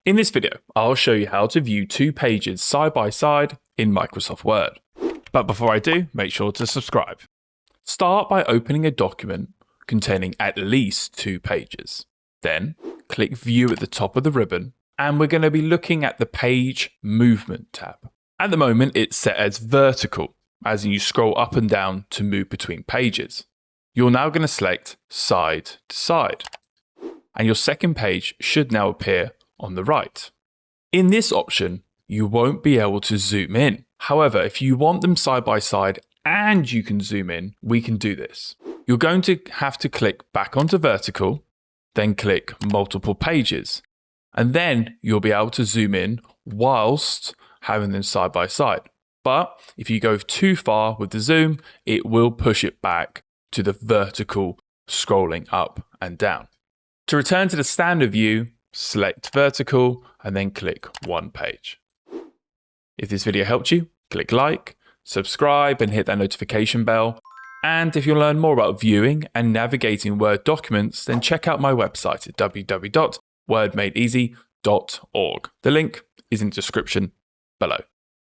In this video, I'll show you how to view two pages side by side in Microsoft Word. But before I do, make sure to subscribe. Start by opening a document containing at least 2 pages. Then click View at the top of the ribbon, and we're going to be looking at the Page Movement tab. At the moment, it's set as vertical, as you scroll up and down to move between pages. You're now going to select Side to Side, and your second page should now appear on the right. In this option, you won't be able to zoom in. However, if you want them side by side and you can zoom in, we can do this. You're going to have to click back onto vertical, then click multiple pages, and then you'll be able to zoom in whilst having them side by side. But if you go too far with the zoom, it will push it back to the vertical scrolling up and down. To return to the standard view, select vertical and then click one page. If this video helped you, click like, subscribe and hit that notification bell. And if you learn more about viewing and navigating Word documents, then check out my website at www.wordmadeeasy.org. The link is in the description below.